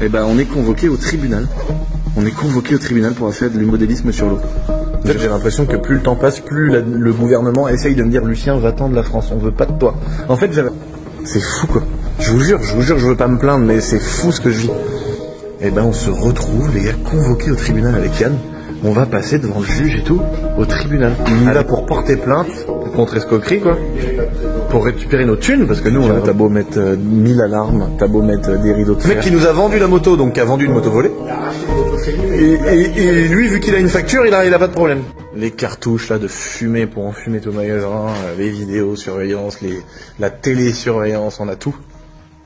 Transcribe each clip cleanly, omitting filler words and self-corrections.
eh ben on est convoqué au tribunal. On est convoqué au tribunal pour avoir fait du modélisme sur l'eau. En fait, j'ai l'impression que plus le temps passe, plus le gouvernement essaye de me dire Lucien, va-t'en de la France, on veut pas de toi. En fait, c'est fou quoi. Je vous jure, je veux pas me plaindre, mais c'est fou ce que je vis. Eh ben on se retrouve, les gars, convoqués au tribunal avec Yann. On va passer devant le juge et tout, au tribunal. On est là pour porter plainte contre escroquerie quoi. Pour récupérer nos thunes, parce que nous, t'as beau mettre 1000 alarmes, t'as beau mettre des rideaux de fer. Le mec qui nous a vendu la moto, donc qui a vendu une moto volée. Et lui, vu qu'il a une facture, il a pas de problème. Les cartouches là de fumée pour enfumer tout le magasin, les vidéosurveillance, la télésurveillance, on a tout.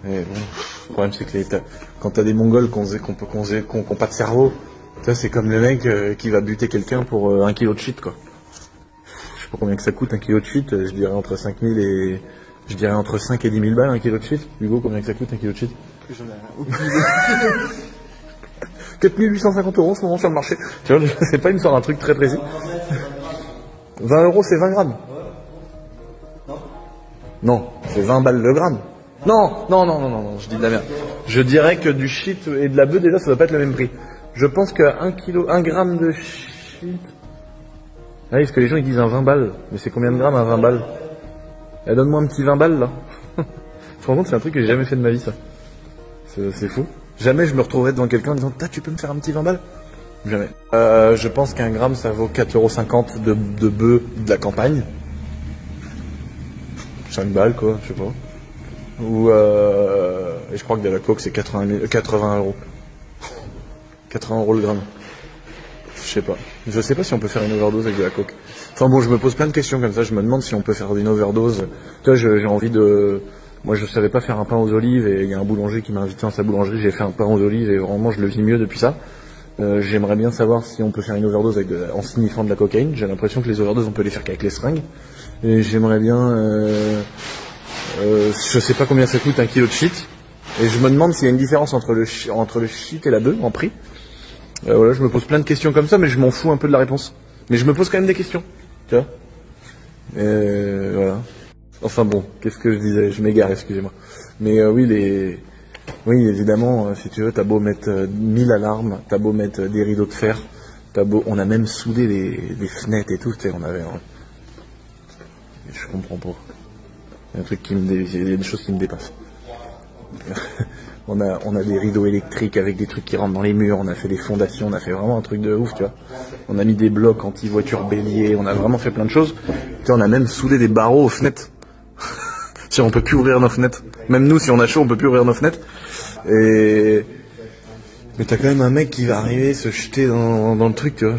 Et bon, le problème c'est que quand t'as des Mongols qui ont pas de cerveau, ça c'est comme le mec qui va buter quelqu'un pour 1 kilo de shit quoi. Je sais pas combien que ça coûte 1 kilo de shit, je dirais entre 5000 et... Je dirais entre 5 et 10 000 balles 1 kilo de shit. Hugo, combien que ça coûte 1 kilo de shit? J'en ai aucune idée. 4850 € en ce moment sur le marché. Tu vois, je sais pas, il me sort un truc très précis. 20 € c'est 20 grammes. Non, c'est 20 balles le gramme. Non, je dis de la merde. Je dirais que du shit et de la bœuf déjà ça doit pas être le même prix. Je pense qu'à 1 gramme de shit... Ah oui, parce que les gens ils disent un 20 balles. Mais c'est combien de grammes un 20 balles? Eh, donne-moi un petit 20 balles là. Tu te rends compte, c'est un truc que j'ai jamais fait de ma vie ça. C'est fou. Jamais je me retrouverais devant quelqu'un en disant tu peux me faire un petit 20 balles? Jamais. Je pense qu'un gramme ça vaut 4,50 € de bœuf de la campagne. 5 balles quoi, je sais pas. Ou et je crois que de la coke c'est 80 €. 80 € le gramme. Je sais pas. Je sais pas si on peut faire une overdose avec de la coke. Enfin bon, je me pose plein de questions comme ça. Je me demande si on peut faire une overdose. Tu vois, j'ai envie de... Moi, je savais pas faire un pain aux olives et il y a un boulanger qui m'a invité dans sa boulangerie. J'ai fait un pain aux olives et vraiment, je le vis mieux depuis ça. J'aimerais bien savoir si on peut faire une overdose en signifiant de la cocaïne. J'ai l'impression que les overdoses, on peut les faire qu'avec les seringues. Et j'aimerais bien... je sais pas combien ça coûte 1 kilo de shit. Et je me demande s'il y a une différence entre le shit et la bœuf en prix. Voilà, je me pose plein de questions comme ça, mais je m'en fous un peu de la réponse. Mais je me pose quand même des questions, tu vois. Voilà. Enfin bon, qu'est-ce que je disais? Je m'égare, excusez-moi. Mais oui, évidemment, si tu veux, t'as beau mettre 1000 alarmes, t'as beau mettre des rideaux de fer, on a même soudé les fenêtres et tout, tu sais, on avait... Je comprends pas. Il y a des choses qui me dépassent. On a des rideaux électriques avec des trucs qui rentrent dans les murs, on a fait des fondations, on a fait vraiment un truc de ouf, tu vois. On a mis des blocs anti-voiture bélier, on a vraiment fait plein de choses. Tu sais, on a même soudé des barreaux aux fenêtres. Si on peut plus ouvrir nos fenêtres. Même nous, si on a chaud, on peut plus ouvrir nos fenêtres. Mais t'as quand même un mec qui va arriver se jeter dans le truc, tu vois.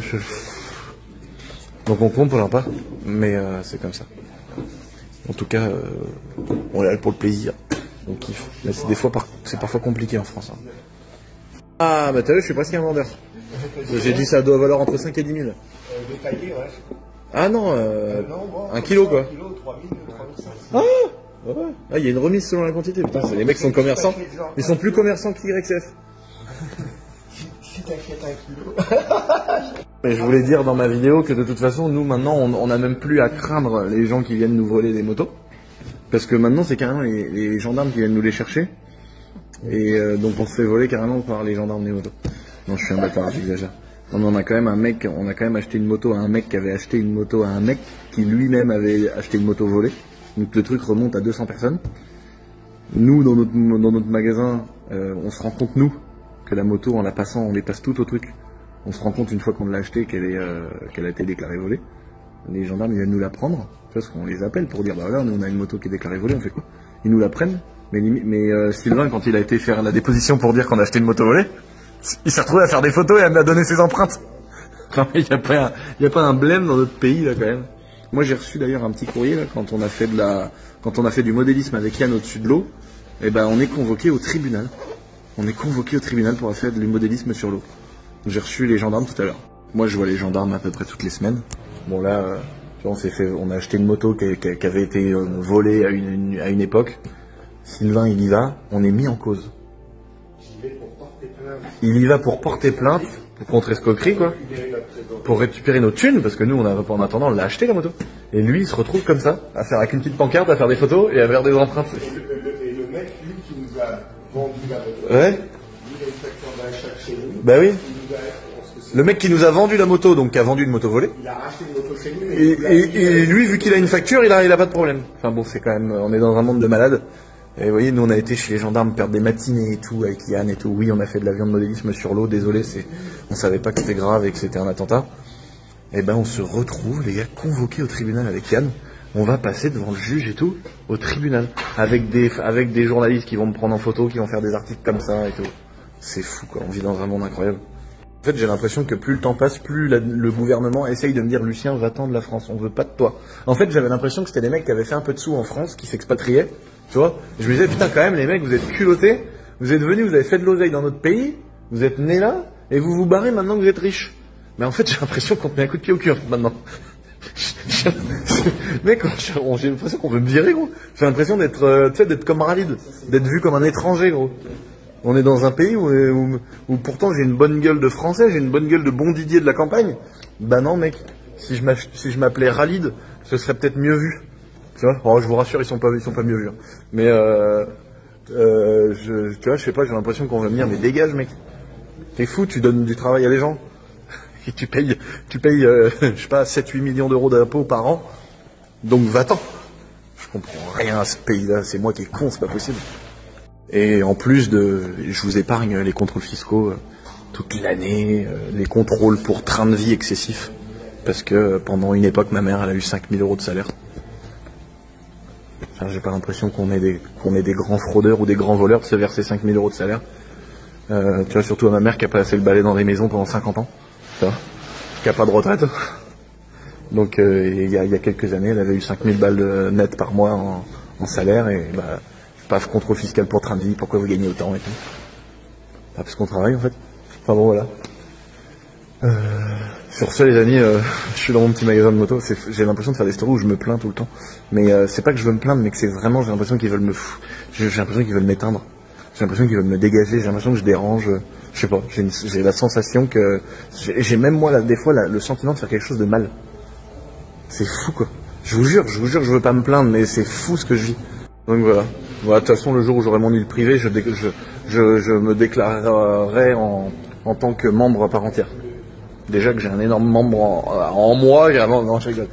Donc on comprend pas, mais c'est comme ça. En tout cas, on est là pour le plaisir. On kiffe. Mais c'est parfois compliqué en France. Hein. Ah, bah t'as vu, je suis presque un vendeur. J'ai dit ça doit valoir entre 5 et 10 000. Détaillé, ouais. Ah non, non 1 kilo quoi. 1 kilo, 3 000, 3 500. Ah ouais. Ah, il y a une remise selon la quantité. Putain, les mecs sont commerçants. Ils sont plus commerçants qu'YXF. Si t'achètes 1 kilo. Mais je voulais dire dans ma vidéo que de toute façon, nous maintenant, on n'a même plus à craindre les gens qui viennent nous voler des motos. Parce que maintenant, c'est carrément les gendarmes qui viennent nous les chercher. Et donc on se fait voler carrément par les gendarmes des motos. Non, je suis un bâtard, j'exagère. Non, on a quand même acheté une moto à un mec qui avait acheté une moto à un mec qui lui-même avait acheté une moto volée. Donc le truc remonte à 200 personnes. Nous, dans notre magasin, on se rend compte, nous, que la moto, en la passant, on dépasse tout au truc. On se rend compte une fois qu'on l'a achetée qu'elle a été déclarée volée. Les gendarmes, ils viennent nous la prendre. Parce qu'on les appelle pour dire, bah voilà, nous on a une moto qui est déclarée volée, on fait quoi? Ils nous la prennent. Mais Sylvain, quand il a été faire la déposition pour dire qu'on a acheté une moto volée, il s'est retrouvé à faire des photos et à me donner ses empreintes. Non, mais il n'y a pas un blême dans notre pays, là, quand même. Moi, j'ai reçu d'ailleurs un petit courrier, là, quand on a fait du modélisme avec Yann au-dessus de l'eau. Et ben, on est convoqué au tribunal. On est convoqué au tribunal pour avoir fait du modélisme sur l'eau. J'ai reçu les gendarmes tout à l'heure. Moi, je vois les gendarmes à peu près toutes les semaines. Bon, là, on a acheté une moto qui avait été volée à une époque. Sylvain, il y va, on est mis en cause. Il y va pour porter plainte, contre escroquerie, quoi. Pour récupérer nos thunes, parce que nous, en attendant, on l'a acheté, la moto. Et lui, il se retrouve comme ça, à faire avec une petite pancarte, à faire des photos et à faire des empreintes. Et le mec, lui, qui nous a vendu la moto, ouais. il a une la chercher nous. Bah oui. Il nous a- parce que c'est- Le mec qui nous a vendu la moto, donc qui a vendu une moto volée. Il a racheté une moto chez nous. Et lui, vu qu'il a une facture, il a pas de problème. Enfin bon, c'est quand même, on est dans un monde de malades. Et vous voyez, nous on a été chez les gendarmes perdre des matinées et tout, avec Yann et tout. Oui, on a fait de l'avion de modélisme sur l'eau, désolé, on savait pas que c'était grave et que c'était un attentat. Et ben on se retrouve, les gars, convoqués au tribunal avec Yann. On va passer devant le juge et tout, au tribunal. Avec des journalistes qui vont me prendre en photo, qui vont faire des articles comme ça et tout. C'est fou quoi, on vit dans un monde incroyable. En fait, j'ai l'impression que plus le temps passe, plus le gouvernement essaye de me dire Lucien, va-t'en de la France, on veut pas de toi. En fait, j'avais l'impression que c'était des mecs qui avaient fait un peu de sous en France, qui s'expatriaient, tu vois. Je me disais, putain, quand même, les mecs, vous êtes culottés, vous êtes venus, vous avez fait de l'oseille dans notre pays, vous êtes nés là, et vous vous barrez maintenant que vous êtes riches. Mais en fait, j'ai l'impression qu'on te met un coup de pied au cul maintenant. Mec, j'ai l'impression qu'on veut me virer, gros. J'ai l'impression d'être, tu sais, d'être comme Ralid, d'être vu comme un étranger, gros. On est dans un pays où pourtant j'ai une bonne gueule de français, j'ai une bonne gueule de bon Didier de la campagne. Bah non mec, si je m'appelais Ralid, ce serait peut-être mieux vu. Tu vois, oh, je vous rassure, ils sont pas mieux vus. Hein. Mais tu vois, je sais pas, j'ai l'impression qu'on va me dire mais dégage mec. T'es fou, tu donnes du travail à des gens. Et tu payes je sais pas, 7-8 millions d'euros d'impôts par an. Donc va-t'en. Je comprends rien à ce pays-là, c'est moi qui est con, c'est pas possible. Et en plus je vous épargne les contrôles fiscaux toute l'année, les contrôles pour train de vie excessif. Parce que pendant une époque, ma mère, elle a eu 5 000 euros de salaire. Enfin, j'ai pas l'impression qu'on ait des grands fraudeurs ou des grands voleurs de se verser 5 000 euros de salaire. Tu vois, surtout à ma mère qui a passé le balai dans des maisons pendant 50 ans. Tu vois, qui a pas de retraite. Donc il y a quelques années, elle avait eu 5 000 balles nettes par mois en salaire et bah paf, contrôle fiscal pour train de vie, pourquoi vous gagnez autant et tout. Bah, parce qu'on travaille en fait. Enfin bon voilà. Sur ce les amis, je suis dans mon petit magasin de moto, j'ai l'impression de faire des stories où je me plains tout le temps. Mais c'est pas que je veux me plaindre, mais que c'est vraiment, j'ai l'impression qu'ils veulent j'ai l'impression qu'ils veulent m'éteindre. J'ai l'impression qu'ils veulent me dégager, j'ai l'impression que je dérange, je sais pas, j'ai la sensation que, j'ai même moi là, des fois le sentiment de faire quelque chose de mal. C'est fou quoi. Je vous jure, je veux pas me plaindre, mais c'est fou ce que je vis. Donc voilà. Voilà, de toute façon, le jour où j'aurai mon île privée, je me déclarerai en tant que membre à part entière. Déjà que j'ai un énorme membre en moi, non, je rigole.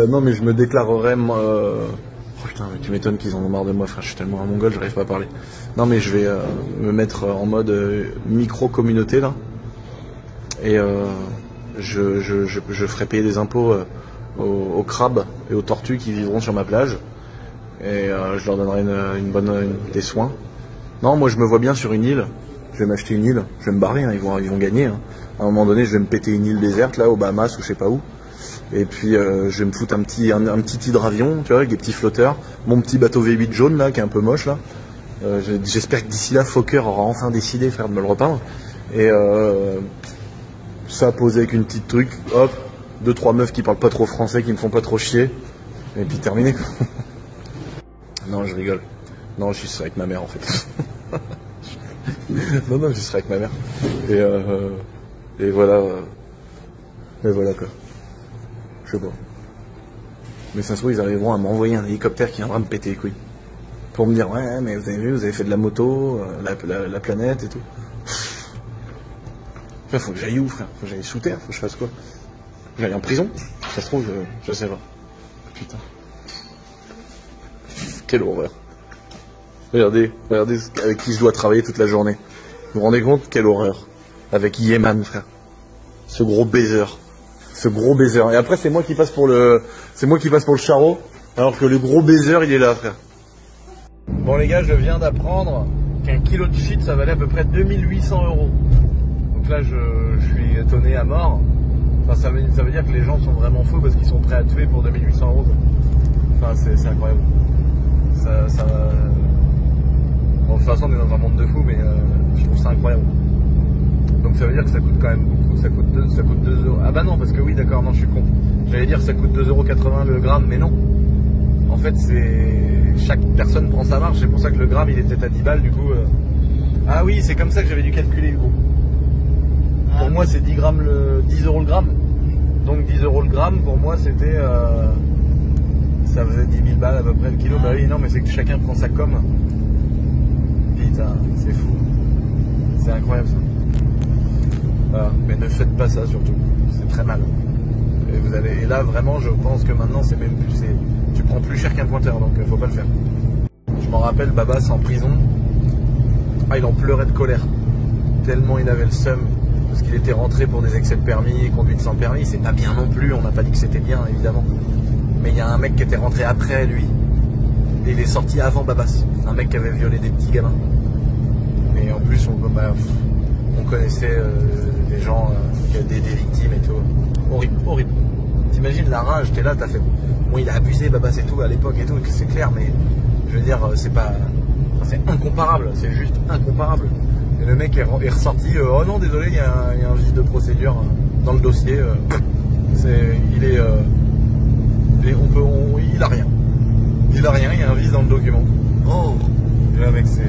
Non, mais je me déclarerai... Oh putain, mais tu m'étonnes qu'ils en ont marre de moi, frère, je suis tellement un mongol, j'arrive pas à parler. Non, mais je vais me mettre en mode micro-communauté, là. Et je ferai payer des impôts aux crabes et aux tortues qui vivront sur ma plage. Et je leur donnerai des soins. Non, moi je me vois bien sur une île. Je vais m'acheter une île. Je vais me barrer, hein, ils vont gagner. Hein. À un moment donné, je vais me péter une île déserte là, aux Bahamas ou je sais pas où. Et puis je vais me foutre un petit hydravion, tu vois, avec des petits flotteurs. Mon petit bateau V8 jaune là, qui est un peu moche là. J'espère que d'ici là, Fokker aura enfin décidé, frère, de me le repeindre. Et ça posé avec une petite truc, hop, 2-3 meufs qui parlent pas trop français, qui me font pas trop chier. Et puis terminé. Non, je rigole. Non, je serai avec ma mère en fait. non, je serai avec ma mère. Et voilà. Et voilà quoi. Je sais pas. Mais ça se trouve, ils arriveront à m'envoyer un hélicoptère qui viendra me péter les couilles. Pour me dire, ouais, mais vous avez vu, vous avez fait de la moto, la planète et tout. Frère, faut que j'aille où, frère? Faut que j'aille sous terre, faut que je fasse quoi? Faut que j'aille en prison? Ça se trouve, je sais pas. Putain. Quelle horreur. Regardez avec qui je dois travailler toute la journée. Vous vous rendez compte? Quelle horreur. Avec Yéman, frère. Ce gros baiser. Et après, c'est moi qui passe pour le charreau, alors que le gros baiser, il est là, frère. Bon, les gars, je viens d'apprendre qu'un kilo de shit, ça valait à peu près 2800 €. Donc là, je suis étonné à mort. Enfin, ça veut dire que les gens sont vraiment fous parce qu'ils sont prêts à tuer pour 2800 €. Enfin, c'est incroyable. Bon, de toute façon, on est dans un monde de fous, mais je trouve ça incroyable. Donc ça veut dire que ça coûte quand même beaucoup. Ça coûte 2 €. Ah bah non, parce que oui, d'accord, non, je suis con. J'allais dire que ça coûte 2,80 € le gramme, mais non. En fait, chaque personne prend sa marge. C'est pour ça que le gramme, il était à 10 balles, du coup. Ah oui, c'est comme ça que j'avais dû calculer, Hugo. Pour moi, c'est 10 € le gramme. Donc 10 € le gramme, pour moi, c'était... ça faisait 10 000 balles à peu près le kilo. Bah oui, non, mais c'est que chacun prend sa com. Putain, c'est fou. C'est incroyable ça. Voilà. Mais ne faites pas ça surtout, c'est très mal. Et là vraiment je pense que maintenant c'est même plus, tu prends plus cher qu'un pointeur, donc faut pas le faire. Je m'en rappelle, Babas en prison, il en pleurait de colère, tellement il avait le seum, parce qu'il était rentré pour des excès de permis, conduite sans permis, c'est pas bien non plus, on n'a pas dit que c'était bien évidemment. Mais il y a un mec qui était rentré après lui, et il est sorti avant Babas, un mec qui avait violé des petits gamins. Et en plus on connaissait des gens, des victimes et tout. Horrible, horrible. T'imagines la rage, t'es là, t'as fait... Bon, il a abusé Babas et tout à l'époque et tout, c'est clair, mais je veux dire, c'est pas... C'est incomparable, c'est juste incomparable. Et le mec est ressorti, oh non, désolé, il y a un vice de procédure dans le dossier. Il a rien. Il a rien, il y a un vice dans le document. Oh. Et là, mec, c'est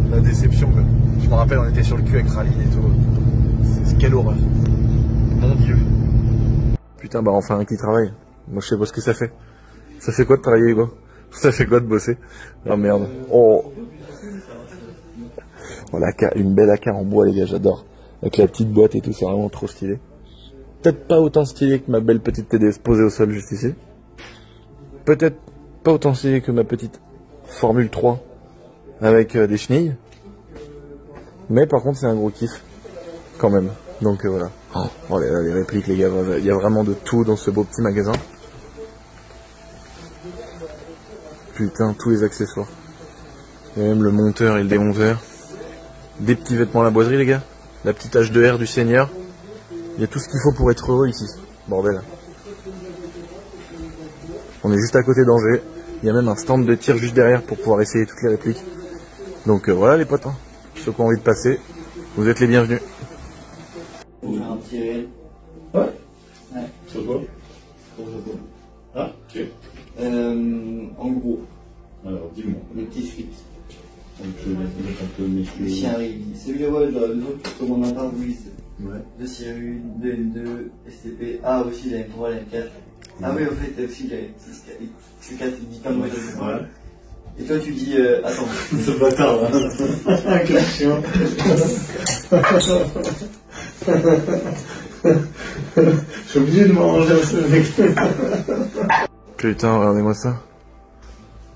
la déception, quoi. Je me rappelle, on était sur le cul avec Rally et tout. Quelle horreur. Mon Dieu. Putain, bah enfin un qui travaille. Moi je sais pas ce que ça fait. Ça fait quoi de travailler, Hugo? Ça fait quoi de bosser? Oh merde. Oh, une belle AK en bois, les gars, j'adore. Avec la petite boîte et tout, c'est vraiment trop stylé. Peut-être pas autant stylé que ma belle petite TDS posée au sol juste ici. Peut-être pas autant stylé que ma petite Formule 3 avec des chenilles. Mais par contre c'est un gros kiff quand même. Donc voilà. Oh les répliques, les gars, il y a vraiment de tout dans ce beau petit magasin. Putain, tous les accessoires. Il y a même le monteur et le démonteur. Des petits vêtements à la boiserie, les gars. La petite H2R du Seigneur. Il y a tout ce qu'il faut pour être heureux ici. Bordel. On est juste à côté d'Angers. Il y a même un stand de tir juste derrière pour pouvoir essayer toutes les répliques. Donc voilà les potes. Ceux qui ont envie de passer, vous êtes les bienvenus. Pour faire un petit réel. Ouais. Ouais. Sur quoi? Pour Joko. Ah, ok. En gros, Alors, dis-moi. les petits scripts. Donc, je vais mettre un peu mes cheveux. Le chien arrive. Salut les ouais, j'aurais besoin que tu commandes un pare-brise. Ouais. 2 Sirus, 2 M2, STP. Ah, aussi, la M3, la M4. Ah oui, au fait, aussi, j'avais C4, il dit comme moi. Ouais. Et toi, tu dis, attends. Ce bâtard, là. Quel chien. Je suis obligé de manger ce mec. Putain, regardez-moi ça.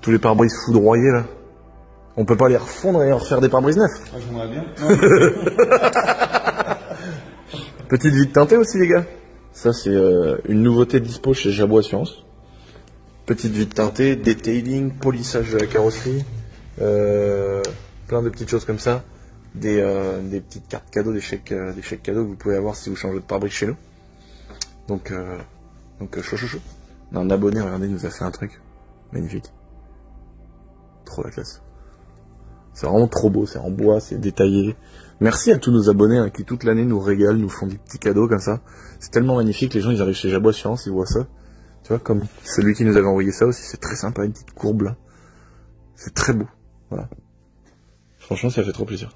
Tous les pare-brises foudroyés là. On peut pas les refondre et en refaire des pare-brises neufs. Ah, j'aimerais bien. Petite vitre teintée aussi, les gars. Ça, c'est une nouveauté dispo chez Jabot Assurance. Petite vitre teintée, detailing, polissage de la carrosserie, plein de petites choses comme ça. Des petites cartes cadeaux, des chèques cadeaux que vous pouvez avoir si vous changez de pare-brise chez nous. Donc chaud. Un abonné, regardez, nous a fait un truc magnifique. Trop la classe. C'est vraiment trop beau, c'est en bois, c'est détaillé. Merci à tous nos abonnés hein, qui toute l'année nous régalent, nous font des petits cadeaux comme ça. C'est tellement magnifique, les gens ils arrivent chez Jabot Assurance, ils voient ça. Tu vois, comme celui qui nous avait envoyé ça aussi, c'est très sympa, une petite courbe là. C'est très beau, voilà. Franchement, ça fait trop plaisir.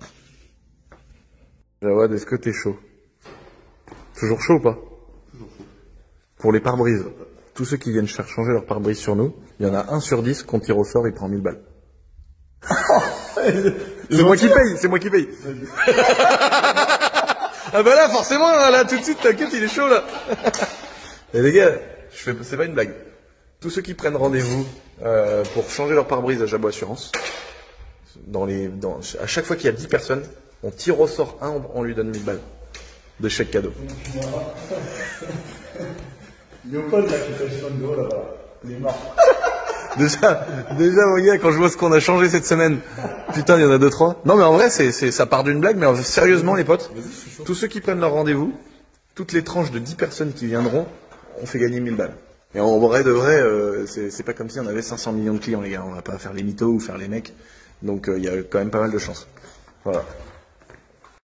Jawad, est-ce que t'es chaud? Toujours chaud ou pas? Toujours chaud. Pour les pare-brises, tous ceux qui viennent faire changer leur pare-brise sur nous, il y en a 1 sur 10 qu'on tire au sort, il prend 1000 balles. C'est moi qui paye. Ah bah là, forcément, là, tout de suite, t'inquiète, il est chaud, là. Et les gars, c'est pas une blague. Tous ceux qui prennent rendez-vous pour changer leur pare-brise à Jabot Assurance, à chaque fois qu'il y a 10 personnes, on tire au sort un, on lui donne 1000 balles de chèque cadeau. Léopold, là, qui fait le de haut, là-bas. Il est mort. Déjà, mon gars, quand je vois ce qu'on a changé cette semaine, putain, il y en a 2-3. Non, mais en vrai, ça part d'une blague, mais sérieusement, les potes, tous ceux qui prennent leur rendez-vous, toutes les tranches de 10 personnes qui viendront, on fait gagner 1000 balles. Et en vrai de vrai, c'est pas comme si on avait 500 millions de clients, les gars. On va pas faire les mythos ou faire les mecs. Donc, il y a quand même pas mal de chance. Voilà.